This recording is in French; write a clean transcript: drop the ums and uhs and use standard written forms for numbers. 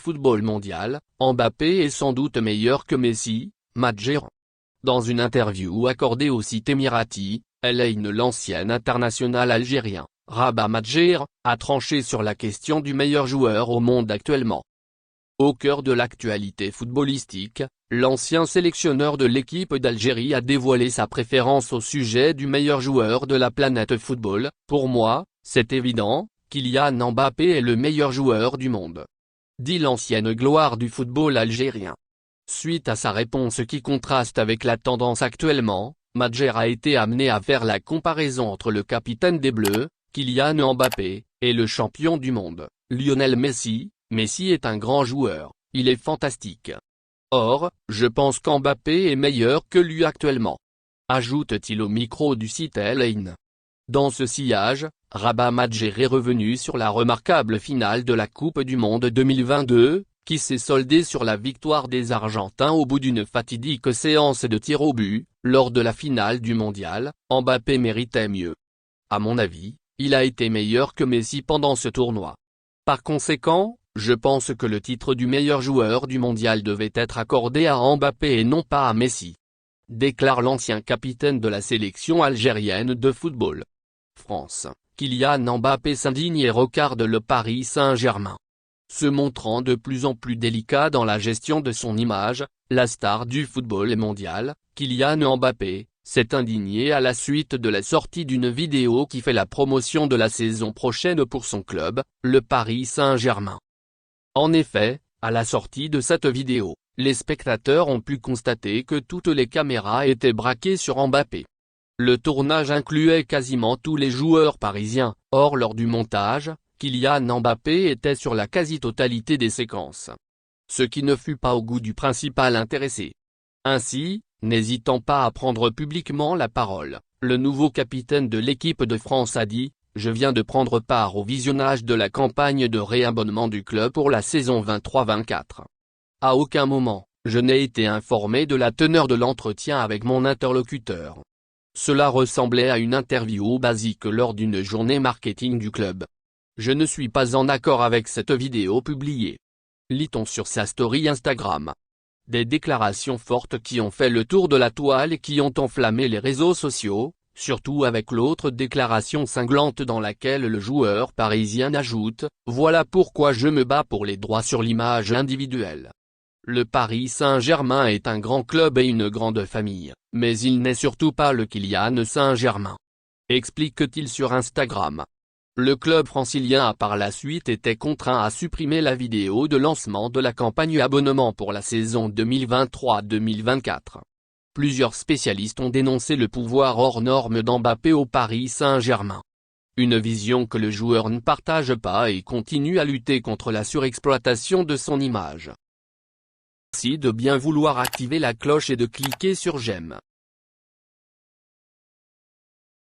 football mondial, Mbappé est sans doute meilleur que Messi, Madjer. Dans une interview accordée au site émirati, l'ancien international algérien, Rabah Madjer, a tranché sur la question du meilleur joueur au monde actuellement. Au cœur de l'actualité footballistique, l'ancien sélectionneur de l'équipe d'Algérie a dévoilé sa préférence au sujet du meilleur joueur de la planète football. Pour moi, c'est évident, Kylian Mbappé est le meilleur joueur du monde, dit l'ancienne gloire du football algérien. Suite à sa réponse qui contraste avec la tendance actuellement, Madjer a été amené à faire la comparaison entre le capitaine des Bleus, Kylian Mbappé, et le champion du monde, Lionel Messi. Messi est un grand joueur, il est fantastique. Or, je pense qu'Mbappé est meilleur que lui actuellement, ajoute-t-il au micro du site LN. Dans ce sillage, Rabah Madjer est revenu sur la remarquable finale de la Coupe du Monde 2022, qui s'est soldée sur la victoire des Argentins au bout d'une fatidique séance de tirs au but. Lors de la finale du mondial, Mbappé méritait mieux. À mon avis, il a été meilleur que Messi pendant ce tournoi. Par conséquent, je pense que le titre du meilleur joueur du mondial devait être accordé à Mbappé et non pas à Messi, déclare l'ancien capitaine de la sélection algérienne de football. France, Kylian Mbappé s'indigne et regarde le Paris Saint-Germain. Se montrant de plus en plus délicat dans la gestion de son image, la star du football mondial, Kylian Mbappé, s'est indigné à la suite de la sortie d'une vidéo qui fait la promotion de la saison prochaine pour son club, le Paris Saint-Germain. En effet, à la sortie de cette vidéo, les spectateurs ont pu constater que toutes les caméras étaient braquées sur Mbappé. Le tournage incluait quasiment tous les joueurs parisiens, or lors du montage, Kylian Mbappé était sur la quasi-totalité des séquences. Ce qui ne fut pas au goût du principal intéressé. Ainsi, n'hésitant pas à prendre publiquement la parole, le nouveau capitaine de l'équipe de France a dit: « Je viens de prendre part au visionnage de la campagne de réabonnement du club pour la saison 23-24. À aucun moment, je n'ai été informé de la teneur de l'entretien avec mon interlocuteur. Cela ressemblait à une interview basique lors d'une journée marketing du club. Je ne suis pas en accord avec cette vidéo publiée. » Lit-on sur sa story Instagram. Des déclarations fortes qui ont fait le tour de la toile et qui ont enflammé les réseaux sociaux, surtout avec l'autre déclaration cinglante dans laquelle le joueur parisien ajoute: « Voilà pourquoi je me bats pour les droits sur l'image individuelle. Le Paris Saint-Germain est un grand club et une grande famille, mais il n'est surtout pas le Kylian Saint-Germain. » Explique-t-il sur Instagram. Le club francilien a par la suite été contraint à supprimer la vidéo de lancement de la campagne abonnement pour la saison 2023-2024. Plusieurs spécialistes ont dénoncé le pouvoir hors norme d'Mbappé au Paris Saint-Germain. Une vision que le joueur ne partage pas et continue à lutter contre la surexploitation de son image. Merci de bien vouloir activer la cloche et de cliquer sur j'aime.